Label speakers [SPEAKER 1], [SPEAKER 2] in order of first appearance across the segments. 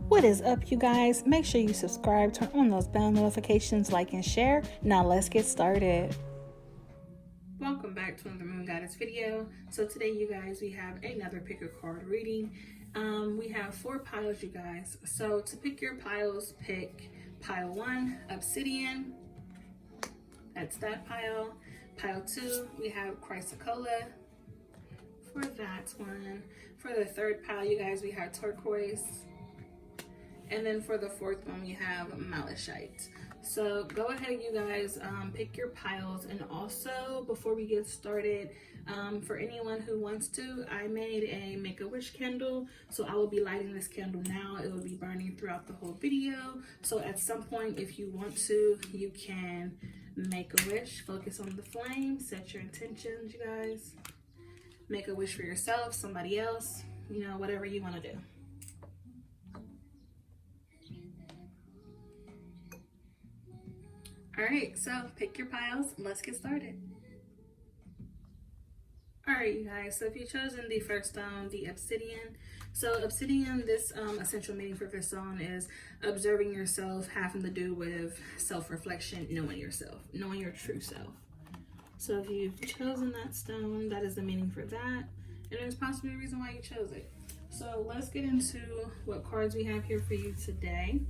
[SPEAKER 1] What is up, you guys? Make sure you subscribe, turn on those bell notifications, like and share. Now let's get started. Welcome back to another Moon Goddess video. So today, you guys, we have another pick a card reading. We have 4 piles, you guys. So to pick your piles, pick pile 1, Obsidian. That's that pile. Pile 2, we have Chrysocolla. For that one. For the 3rd pile, you guys, we have Turquoise. And then for the 4th one, we have Malachite. So go ahead, you guys, pick your piles. And also, before we get started, for anyone who wants to, I made a Make-A-Wish candle. So I will be lighting this candle now. It will be burning throughout the whole video. So at some point, if you want to, you can make a wish. Focus on the flame. Set your intentions, you guys. Make a wish for yourself, somebody else, you know, whatever you want to do. All right, so pick your piles. Let's get started. All right, you guys, so if you've chosen the first stone, the Obsidian. So Obsidian, this essential meaning for this stone is observing yourself, having to do with self-reflection, knowing yourself, knowing your true self. So if you've chosen that stone, that is the meaning for that. And there's possibly a reason why you chose it. So let's get into what cards we have here for you today.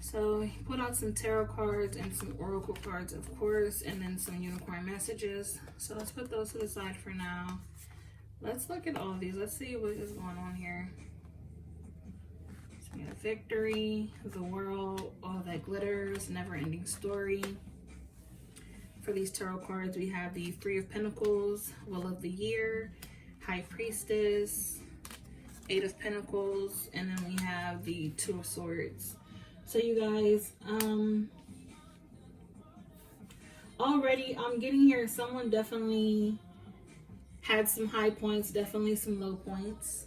[SPEAKER 1] So he put out some tarot cards and some oracle cards, of course, and then some unicorn messages. So let's put those to the side for now. Let's look at all of these. Let's see what is going on here. So we have victory, the world, all that glitters, never-ending story. For these tarot cards, we have the 3 of Pentacles, Will of the Year, High Priestess, 8 of Pentacles, and then we have the 2 of Swords. So you guys, already I'm getting here, someone definitely had some high points, definitely some low points,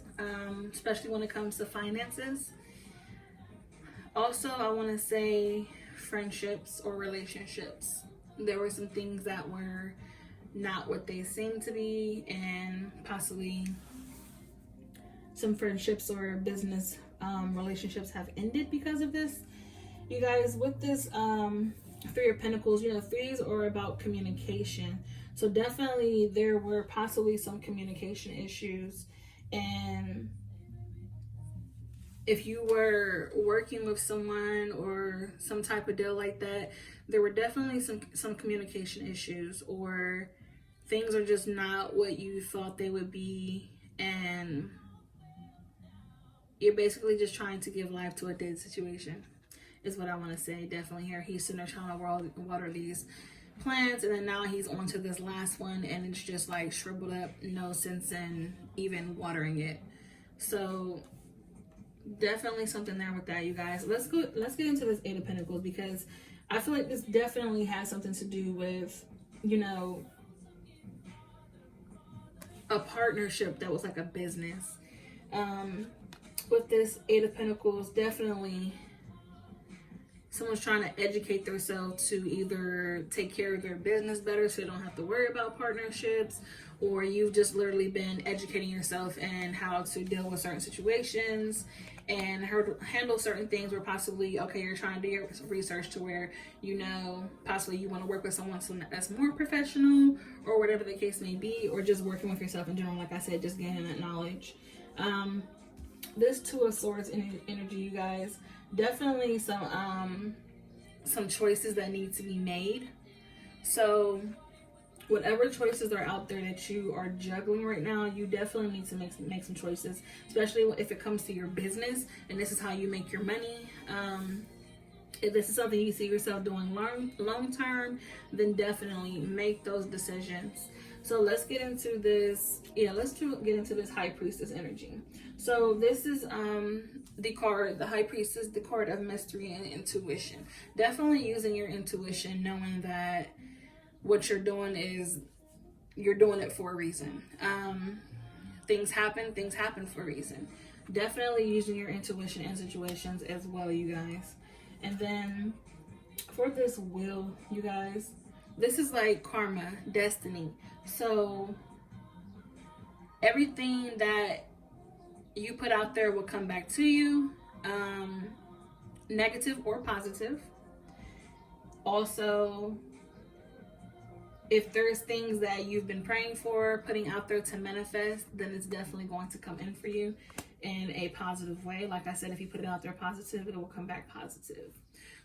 [SPEAKER 1] especially when it comes to finances. Also, I want to say friendships or relationships. There were some things that were not what they seemed to be, and possibly some friendships or business relationships have ended because of this. You guys, with this 3 of Pentacles, you know, 3s are about communication. So definitely there were possibly some communication issues. And if you were working with someone or some type of deal like that, there were definitely some communication issues, or things are just not what you thought they would be. And you're basically just trying to give life to a dead situation, is what I want to say. Definitely here, he's sitting there trying to water these plants, and then now he's on to this last one, and it's just like shriveled up, no sense in even watering it. So definitely something there with that, you guys. Let's get into this 8 of Pentacles, because I feel like this definitely has something to do with, you know, a partnership that was like a business. With this 8 of Pentacles, definitely someone's trying to educate themselves to either take care of their business better so they don't have to worry about partnerships, or you've just literally been educating yourself in how to deal with certain situations and handle certain things, where possibly, okay, you're trying to do your research to where, you know, possibly you want to work with someone that's more professional, or whatever the case may be, or just working with yourself in general. Like I said, just gaining that knowledge. This 2 of Swords energy, you guys, definitely some choices that need to be made. So whatever choices are out there that you are juggling right now, you definitely need to make some choices, especially if it comes to your business and this is how you make your money. If this is something you see yourself doing long term, then definitely make those decisions. So let's get into this. Yeah, let's get into this High Priestess energy. So this is the card, the High Priestess, the card of mystery and intuition. Definitely using your intuition, knowing that what you're doing is, you're doing it for a reason. Things happen for a reason. Definitely using your intuition in situations as well, you guys. And then for this Will, you guys, this is like karma, destiny. So everything that you put out there will come back to you, negative or positive. Also, if there's things that you've been praying for, putting out there to manifest, then it's definitely going to come in for you in a positive way. Like I said, if you put it out there positive, it will come back positive.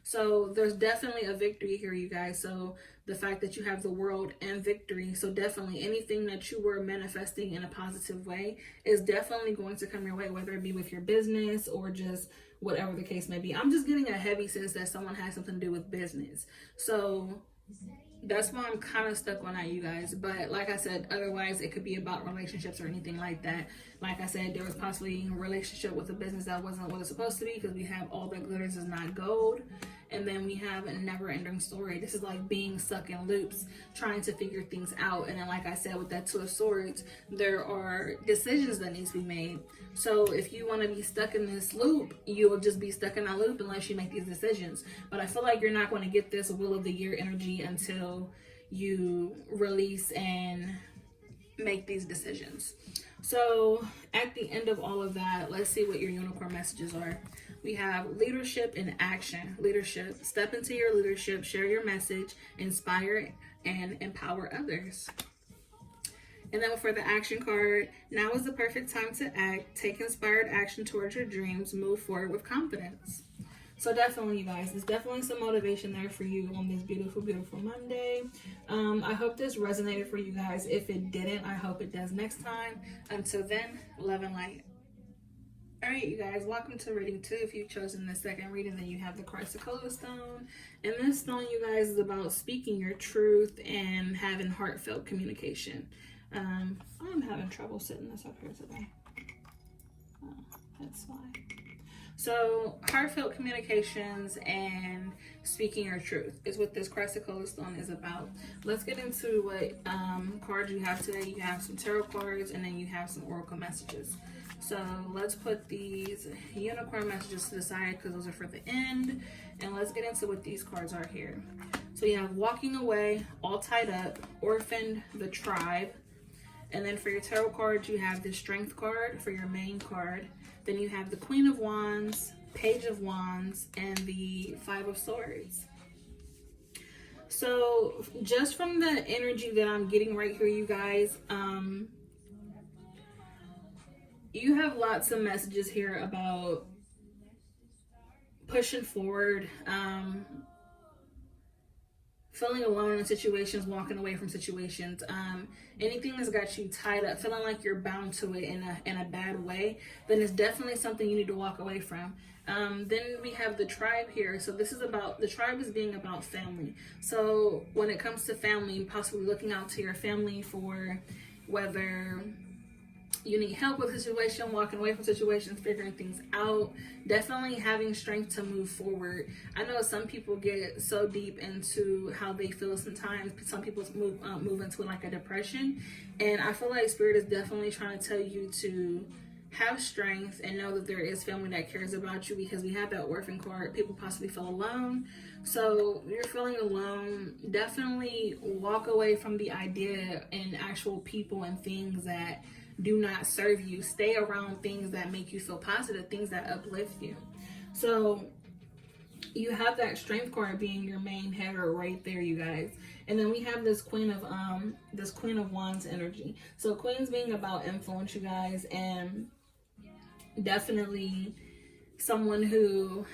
[SPEAKER 1] So there's definitely a victory here, you guys. So the fact that you have the world and victory, so definitely anything that you were manifesting in a positive way is definitely going to come your way, whether it be with your business or just whatever the case may be. I'm just getting a heavy sense that someone has something to do with business. So that's why I'm kind of stuck on that, you guys. But like I said, otherwise it could be about relationships or anything like that. Like I said, there was possibly a relationship with a business that wasn't what it's supposed to be, because we have all that glitters is not gold. And then we have a never-ending story. This is like being stuck in loops, trying to figure things out. And then, like I said, with that Two of Swords, there are decisions that need to be made. So if you want to be stuck in this loop, you will just be stuck in that loop unless you make these decisions. But I feel like you're not going to get this Wheel of the Year energy until you release and make these decisions. So at the end of all of that, let's see what your unicorn messages are. We have leadership in action. Leadership. Step into your leadership, share your message, inspire and empower others. And then for the action card, now is the perfect time to act. Take inspired action towards your dreams. Move forward with confidence. So definitely, you guys, there's definitely some motivation there for you on this beautiful, beautiful Monday. I hope this resonated for you guys. If it didn't, I hope it does next time. Until then, love and light. All right, you guys, welcome to reading 2. If you've chosen the second reading, then you have the Chrysocolla stone. And this stone, you guys, is about speaking your truth and having heartfelt communication. I'm having trouble sitting this up here today. Oh, that's why. So heartfelt communications and speaking your truth is what this Chrysocolla stone is about. Let's get into what cards you have today. You have some tarot cards and then you have some oracle messages. So let's put these unicorn messages to the side because those are for the end. And let's get into what these cards are here. So you have walking away, all tied up, orphaned, the tribe. And then for your tarot cards, you have the strength card for your main card. Then you have the Queen of Wands, Page of Wands, and the Five of Swords. So just from the energy that I'm getting right here, you guys, you have lots of messages here about pushing forward, feeling alone in situations, walking away from situations, anything that's got you tied up, feeling like you're bound to it in a bad way, then it's definitely something you need to walk away from. Then we have the tribe here. So this is about, the tribe is being about family. So when it comes to family, possibly looking out to your family for whether you need help with a situation, walking away from situations, figuring things out, definitely having strength to move forward. I know some people get so deep into how they feel sometimes. Some people move into like a depression. And I feel like Spirit is definitely trying to tell you to have strength and know that there is family that cares about you, because we have that orphan card. People possibly feel alone. So you're feeling alone, definitely walk away from the idea and actual people and things that do not serve you. Stay around things that make you feel positive, things that uplift you. So you have that strength card being your main header right there, you guys. And then we have this Queen of Wands energy. So Queens being about influence, you guys, and definitely someone who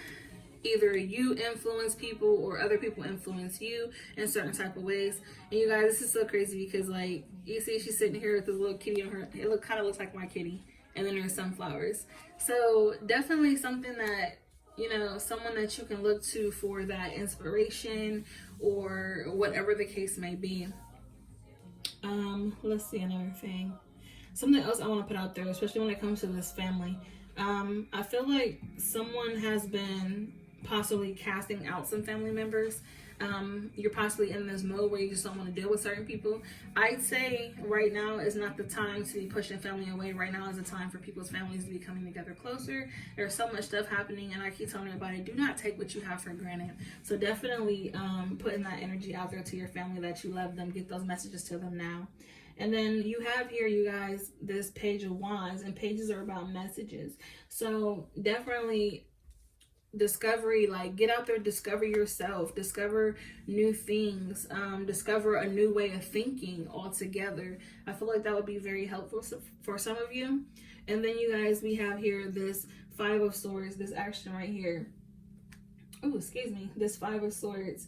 [SPEAKER 1] either you influence people or other people influence you in certain type of ways. And you guys, this is so crazy because, like, you see she's sitting here with this little kitty on her. It kind of looks like my kitty. And then there's sunflowers. So definitely something that, you know, someone that you can look to for that inspiration or whatever the case may be. Let's see another thing. Something else I want to put out there, especially when it comes to this family. I feel like someone has been possibly casting out some family members. You're possibly in this mode where you just don't want to deal with certain people. I'd say right now is not the time to be pushing family away. Right now is the time for people's families to be coming together closer. There's so much stuff happening, and I keep telling everybody, do not take what you have for granted. So definitely putting that energy out there to your family that you love them. Get those messages to them now. And then you have here, you guys, this Page of Wands, and pages are about messages. So definitely discovery, like get out there, discover yourself, discover new things, discover a new way of thinking altogether. I feel like that would be very helpful for some of you. And then you guys, we have here this Five of Swords, this action right here. Oh, excuse me, this Five of Swords.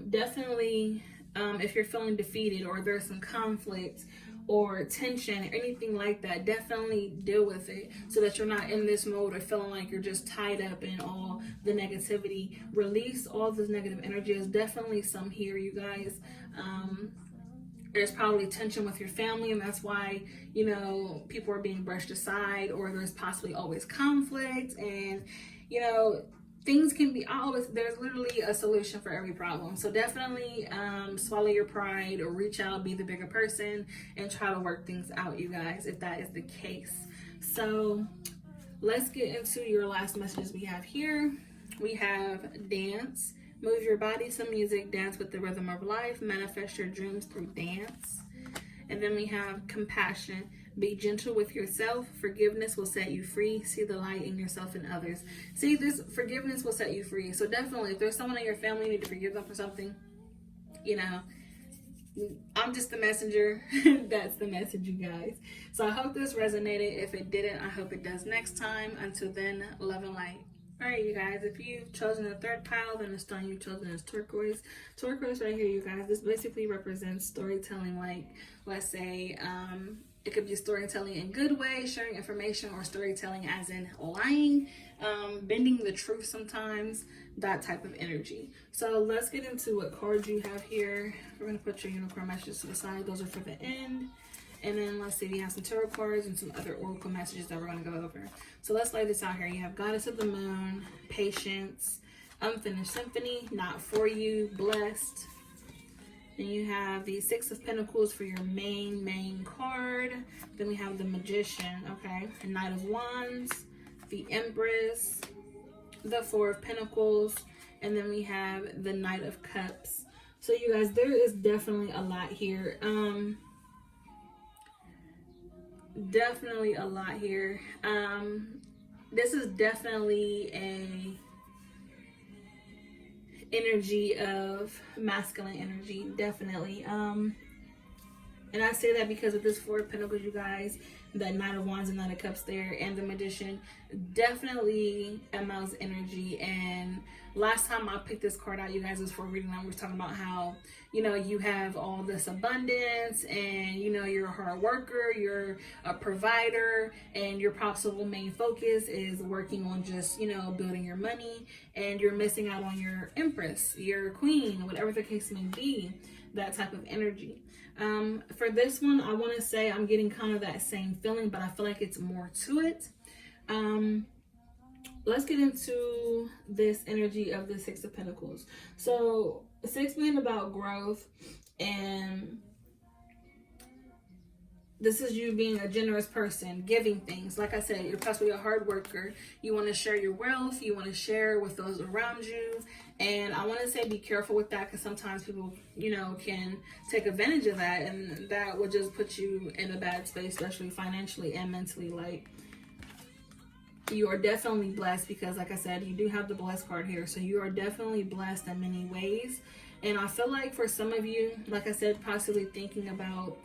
[SPEAKER 1] Definitely, if you're feeling defeated or there's some conflict or tension or anything like that, definitely deal with it so that you're not in this mode of feeling like you're just tied up in all the negativity. Release all this negative energy. There's definitely some here, you guys. There's probably tension with your family, and that's why, you know, people are being brushed aside, or there's possibly always conflict, and, you know, things can be always, there's literally a solution for every problem. So definitely swallow your pride, or reach out, be the bigger person, and try to work things out, you guys, if that is the case. So let's get into your last messages we have here. We have dance. Move your body, some music, dance with the rhythm of life, manifest your dreams through dance. And then we have compassion. Be gentle with yourself. Forgiveness will set you free. See the light in yourself and others. See, this forgiveness will set you free. So definitely, if there's someone in your family you need to forgive them for something, you know, I'm just the messenger. That's the message, you guys. So I hope this resonated. If it didn't, I hope it does next time. Until then, love and light. Alright, you guys, if you've chosen the third pile, then the stone you've chosen is turquoise. Turquoise right here, you guys, this basically represents storytelling. Like, let's say, it could be storytelling in good way, sharing information, or storytelling as in lying, bending the truth sometimes, that type of energy. So let's get into what cards you have here. We're going to put your unicorn messages to the side. Those are for the end. And then let's see, we have some tarot cards and some other oracle messages that we're going to go over. So let's lay this out here. You have Goddess of the Moon, Patience, Unfinished Symphony, Not For You, Blessed. Then you have the Six of Pentacles for your main card. Then we have the Magician, okay, the Knight of Wands, the Empress, the Four of Pentacles, and then we have the Knight of Cups. So you guys, there is definitely a lot here. Definitely a lot here. This is definitely a energy of masculine energy, definitely. And I say that because of this Four of Pentacles, you guys, the Knight of Wands and Knight of Cups there, and the Magician, definitely a male's energy. And last time I picked this card out, you guys, was for reading. I was talking about how, you know, you have all this abundance, and, you know, you're a hard worker, you're a provider, and your possible main focus is working on just, you know, building your money, and you're missing out on your Empress, your Queen, whatever the case may be, that type of energy. For this one, I want to say I'm getting kind of that same feeling, but I feel like it's more to it. Let's get into this energy of the Six of Pentacles. So, six being about growth, and this is you being a generous person, giving things. Like I said, you're possibly a hard worker. You want to share your wealth. You want to share with those around you. And I want to say be careful with that, because sometimes people, you know, can take advantage of that. And that would just put you in a bad space, especially financially and mentally. Like, you are definitely blessed, because like I said, you do have the blessed card here. So you are definitely blessed in many ways. And I feel like for some of you, like I said, possibly thinking about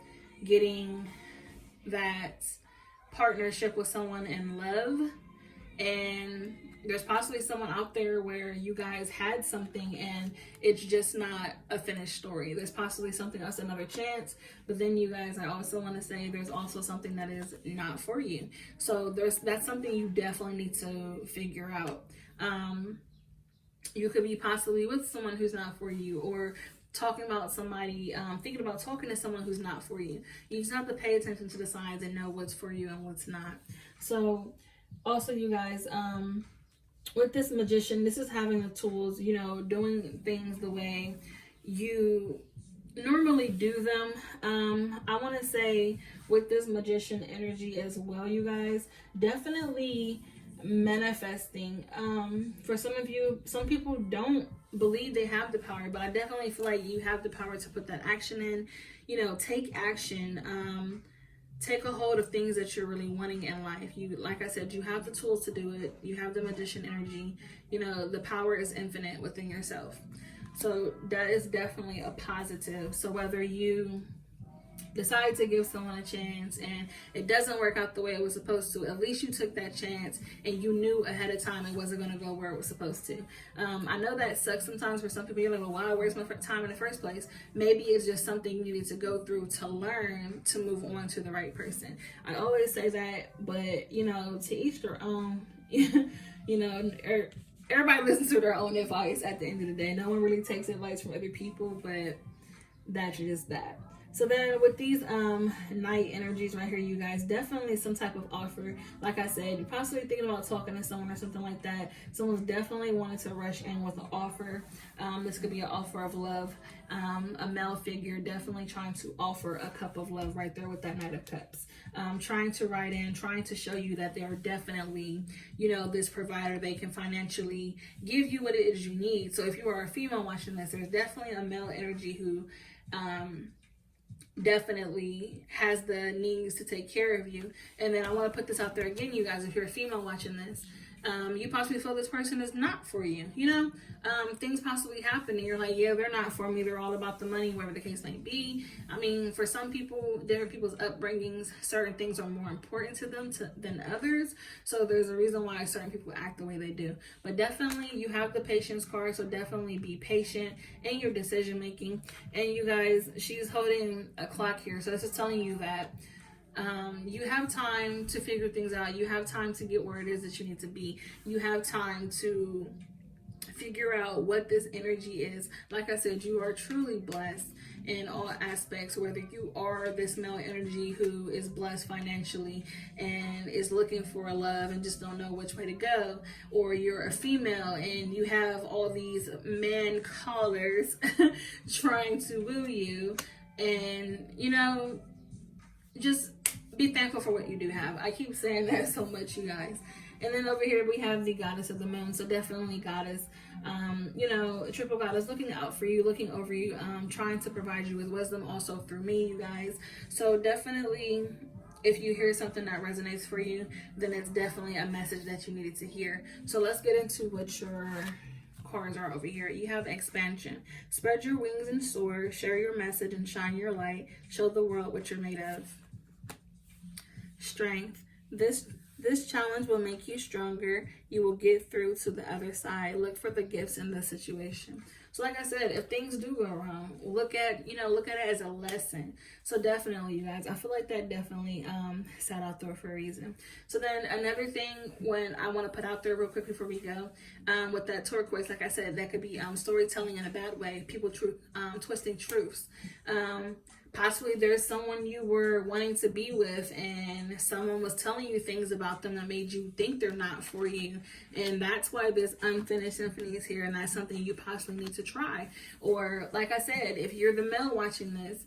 [SPEAKER 1] getting that partnership with someone in love, and there's possibly someone out there where you guys had something and it's just not a finished story. There's possibly something else, another chance, but then you guys, I also want to say there's also something that is not for you. So that's something you definitely need to figure out. You could be possibly with someone who's not for you, or talking about somebody, thinking about talking to someone who's not for you. You just have to pay attention to the signs and know what's for you and what's not. So also, you guys, with this Magician, this is having the tools, you know, doing things the way you normally do them. I want to say with this Magician energy as well, you guys, definitely manifesting. For some of you, some people don't believe they have the power, but I definitely feel like you have the power to put that action in. You know, take action. Take a hold of things that you're really wanting in life. You, like I said, you have the tools to do it. You have the magician energy. You know, the power is infinite within yourself. So that is definitely a positive. So whether you decide to give someone a chance and it doesn't work out the way it was supposed to, at least you took that chance and you knew ahead of time it wasn't going to go where it was supposed to. I know that sucks sometimes for some people. You're like, well, why waste my time in the first place? Maybe it's just something you needed to go through to learn to move on to the right person. I always say that, but you know, to each their own. You know, everybody listens to their own advice at the end of the day. No one really takes advice from other people, but that's just that. So then with these night energies right here, you guys, definitely some type of offer. Like I said, you're possibly thinking about talking to someone or something like that. Someone's definitely wanted to rush in with an offer. This could be an offer of love. A male figure definitely trying to offer a cup of love right there with that Knight of Cups. Trying to write in, trying to show you that they are definitely, you know, this provider. They can financially give you what it is you need. So if you are a female watching this, there's definitely a male energy who definitely has the needs to take care of you. And then I want to put this out there again, you guys, if you're a female watching this, you possibly feel this person is not for you. You know, things possibly happen and you're like, yeah, they're not for me. They're all about the money, whatever the case may be. I mean, for some people, different people's upbringings, certain things are more important to them than others. So there's a reason why certain people act the way they do. But definitely you have the patience card. So definitely be patient in your decision making. And you guys, she's holding a clock here. So this is telling you that you have time to figure things out. You have time to get where it is that you need to be. You have time to figure out what this energy is. Like I said, you are truly blessed in all aspects, whether you are this male energy who is blessed financially and is looking for a love and just don't know which way to go, or you're a female and you have all these man callers trying to woo you, and you know, just be thankful for what you do have. I keep saying that so much, you guys. And then over here we have the goddess of the moon. So definitely goddess, you know, triple goddess looking out for you, looking over you, trying to provide you with wisdom also through me, you guys. So definitely, if you hear something that resonates for you, then it's definitely a message that you needed to hear. So let's get into what your cards are over here. You have expansion. Spread your wings and soar, share your message and shine your light. Show the world what you're made of. Strength. This challenge will make you stronger. You will get through to the other side. Look for the gifts in the situation. So like I said, if things do go wrong, look at it as a lesson. So definitely, you guys, I feel like that definitely sat out there for a reason. So then another thing when I want to put out there real quick before we go, with that turquoise, like I said, that could be storytelling in a bad way, people twisting truths. Possibly there's someone you were wanting to be with and someone was telling you things about them that made you think they're not for you. And that's why this unfinished symphony is here, and that's something you possibly need to try. Or like I said, if you're the male watching this,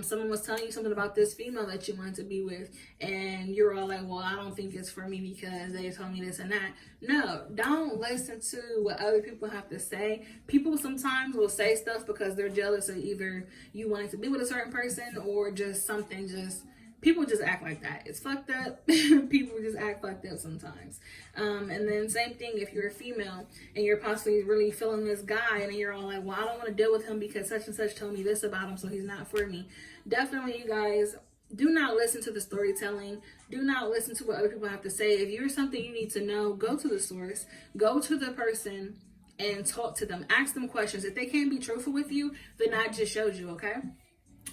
[SPEAKER 1] someone was telling you something about this female that you wanted to be with, and you're all like, well, I don't think it's for me because they told me this and that. No, don't listen to what other people have to say. People sometimes will say stuff because they're jealous of either you wanting to be with a certain person or just something. Just people just act like that. It's fucked up. People just act like that sometimes. And then same thing if you're a female and you're possibly really feeling this guy and you're all like, well, I don't want to deal with him because such and such told me this about him, so he's not for me. Definitely, you guys, do not listen to the storytelling. Do not listen to what other people have to say. If you're something you need to know, go to the source. Go to the person and talk to them. Ask them questions. If they can't be truthful with you, then that just shows you, okay?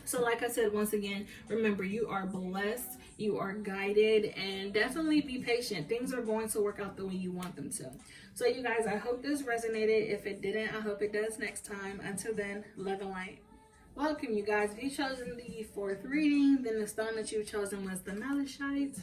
[SPEAKER 1] So like I said, once again, remember, you are blessed, you are guided, and definitely be patient. Things are going to work out the way you want them to. So you guys, I hope this resonated. If it didn't, I hope it does next time. Until then, love and light. Welcome, you guys. If you've chosen the fourth reading, then the stone that you've chosen was the malachite.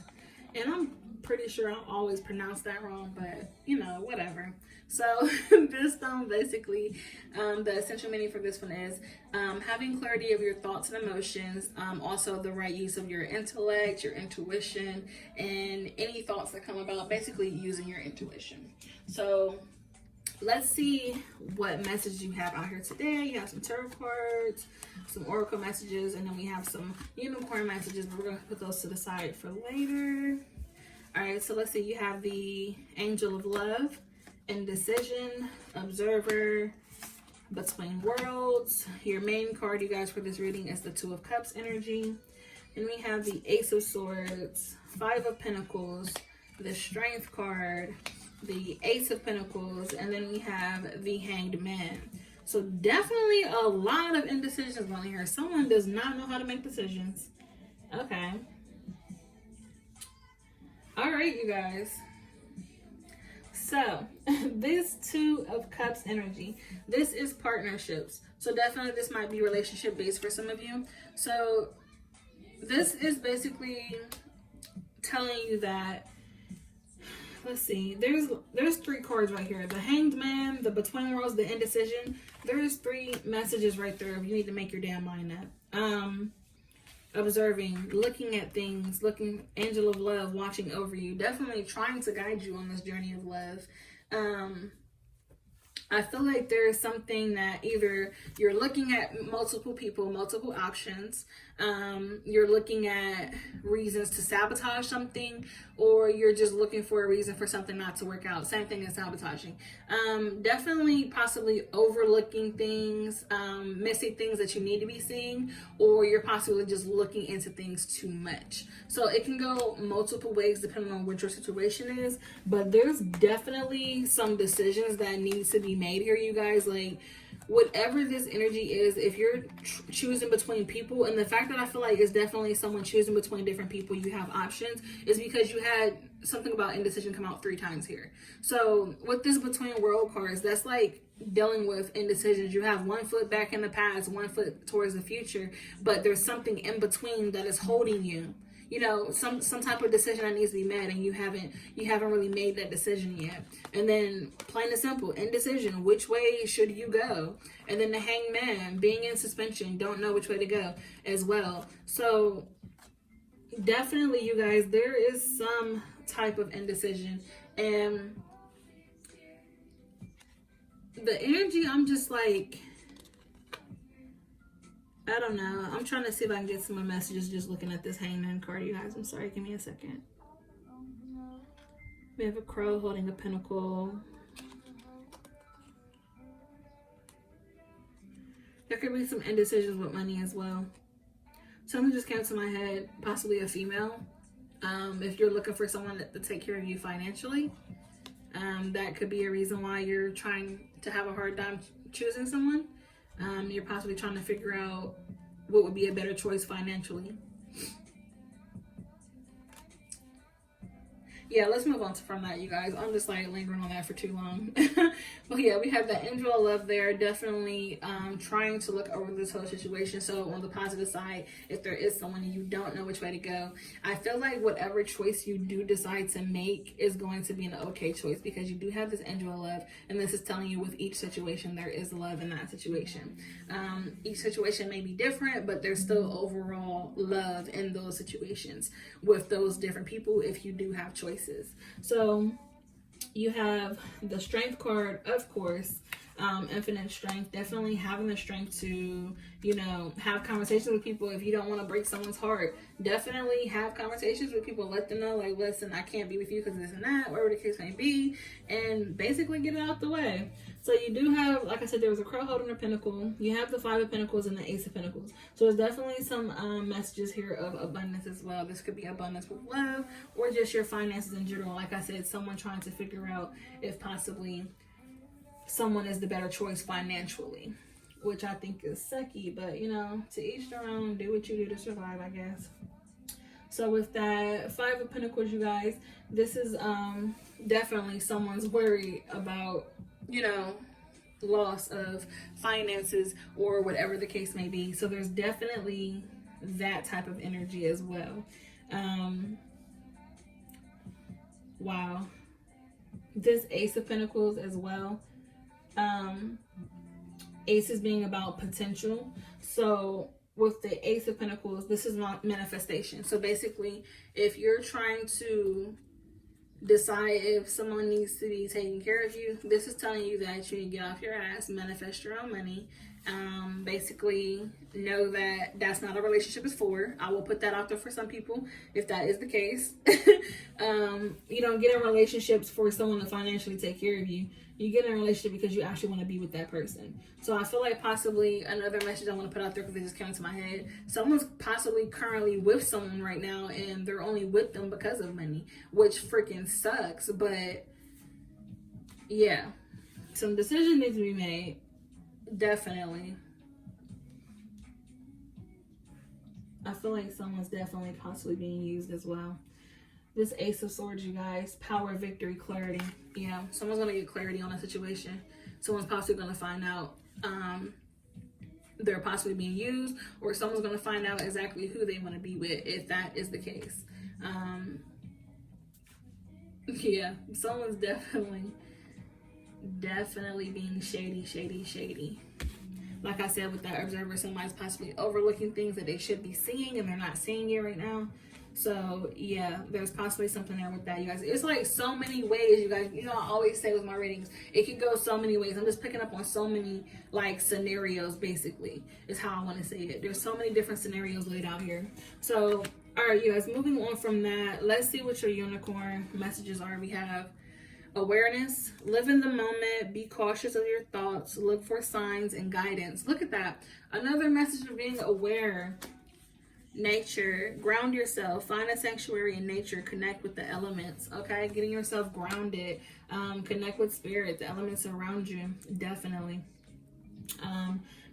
[SPEAKER 1] And I'm pretty sure I always pronounce that wrong, but you know, whatever. So this stone basically, the essential meaning for this one is having clarity of your thoughts and emotions, also the right use of your intellect, your intuition, and any thoughts that come about, basically using your intuition. So let's see what message you have out here today. You have some tarot cards, some oracle messages, and then we have some unicorn messages, but we're going to put those to the side for later. All right, so let's see. You have the Angel of Love, Indecision, Observer, Between Worlds. Your main card, you guys, for this reading is the Two of Cups energy. And we have the Ace of Swords, Five of Pentacles, the Strength card, the Ace of Pentacles, and then we have the Hanged Man. So definitely a lot of indecisions going here. Someone does not know how to make decisions. Okay. All right, you guys. So this Two of Cups energy, this is partnerships. So definitely this might be relationship based for some of you. So this is basically telling you that, let's see, there's three cards right here. The Hanged Man, the Between Worlds, the Indecision. There's three messages right there. You need to make your damn mind up. Observing, looking at things, Angel of Love watching over you, definitely trying to guide you on this journey of love. I feel like there is something that either you're looking at multiple people, multiple options, you're looking at reasons to sabotage something, or you're just looking for a reason for something not to work out. Same thing as sabotaging. Definitely possibly overlooking things, missing things that you need to be seeing, or you're possibly just looking into things too much. So it can go multiple ways depending on what your situation is, but there's definitely some decisions that needs to be made here, you guys. Like, whatever this energy is, if you're choosing between people, and the fact that I feel like it's definitely someone choosing between different people, you have options, is because you had something about indecision come out 3 times here. So with this Between World cards, that's like dealing with indecisions. You have 1 foot back in the past, 1 foot towards the future, but there's something in between that is holding you. You know, some type of decision that needs to be made, and you haven't really made that decision yet. And then plain and simple, indecision, which way should you go? And then the Hanged Man, being in suspension, don't know which way to go as well. So definitely, you guys, there is some type of indecision, and the energy, I'm just like, I don't know. I'm trying to see if I can get some more messages just looking at this Hangman card, you guys. I'm sorry. Give me a second. We have a crow holding a pentacle. There could be some indecisions with money as well. Something just came to my head, possibly a female. If you're looking for someone to take care of you financially, that could be a reason why you're trying to have a hard time choosing someone. You're possibly trying to figure out what would be a better choice financially. Yeah, let's move on from that, you guys. I'm just like lingering on that for too long. But yeah, we have the Angel of Love there, definitely trying to look over this whole situation. So on the positive side, if there is someone and you don't know which way to go, I feel like whatever choice you do decide to make is going to be an okay choice, because you do have this Angel of Love, and this is telling you with each situation there is love in that situation. Each situation may be different, but there's still overall love in those situations with those different people if you do have choices. So you have the Strength card, of course, infinite strength, definitely having the strength to, you know, have conversations with people. If you don't want to break someone's heart, definitely have conversations with people, let them know, like, listen, I can't be with you because this and that, whatever the case may be, and basically get it out the way. So you do have, like I said, there was a crow holding a pentacle. You have the Five of Pentacles and the Ace of Pentacles. So there's definitely some messages here of abundance as well. This could be abundance with love, or just your finances in general. Like I said, someone trying to figure out if possibly someone is the better choice financially, which I think is sucky, but you know, to each their own. Do what you do to survive, I guess. So with that Five of Pentacles, you guys, this is definitely someone's worried about, you know, loss of finances or whatever the case may be. So there's definitely that type of energy as well. Wow. This Ace of Pentacles as well. Ace is being about potential. So with the Ace of Pentacles, this is not manifestation. So basically, if you're trying to decide if someone needs to be taking care of you, this is telling you that you need to get off your ass, manifest your own money. Basically know that that's not a relationship is for. I will put that out there for some people if that is the case. You don't get in relationships for someone to financially take care of you. You get in a relationship because you actually want to be with that person. So I feel like possibly another message I want to put out there, because it just came into my head, someone's possibly currently with someone right now and they're only with them because of money, which freaking sucks. But yeah, some decision needs to be made. Definitely. I feel like someone's definitely possibly being used as well. This Ace of Swords, you guys, power, victory, clarity. Yeah, someone's going to get clarity on a situation. Someone's possibly going to find out they're possibly being used, or someone's going to find out exactly who they want to be with if that is the case. Yeah, someone's definitely being shady. Like I said, with that observer, somebody's possibly overlooking things that they should be seeing and they're not seeing it right now. So yeah, there's possibly something there with that, you guys. It's like so many ways, you guys. You know, I always say with my readings, it can go so many ways. I'm just picking up on so many like scenarios, basically, is how I want to say it. There's so many different scenarios laid out here. So all right, you guys, moving on from that, let's see what your unicorn messages are. We have awareness, live in the moment, be cautious of your thoughts, look for signs and guidance. Look at that. Another message of being aware. Nature, ground yourself, find a sanctuary in nature, connect with the elements. Okay, getting yourself grounded, connect with spirit, the elements around you. Definitely.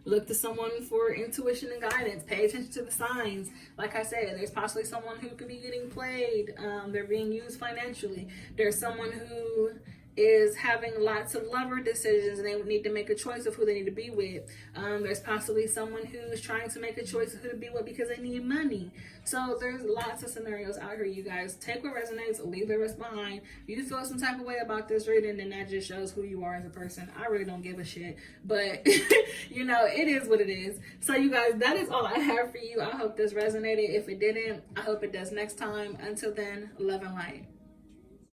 [SPEAKER 1] Look to someone for intuition and guidance. Pay attention to the signs. Like I said, there's possibly someone who could be getting played. They're being used financially. There's someone who is having lots of lover decisions and they would need to make a choice of who they need to be with. There's possibly someone who's trying to make a choice of who to be with because they need money. So there's lots of scenarios out here, you guys. Take what resonates, leave the rest behind. If you feel some type of way about this reading, then that just shows who you are as a person. I really don't give a shit, but you know, it is what it is. So you guys, that is all I have for you. I hope this resonated. If it didn't, I hope it does next time. Until then, love and light.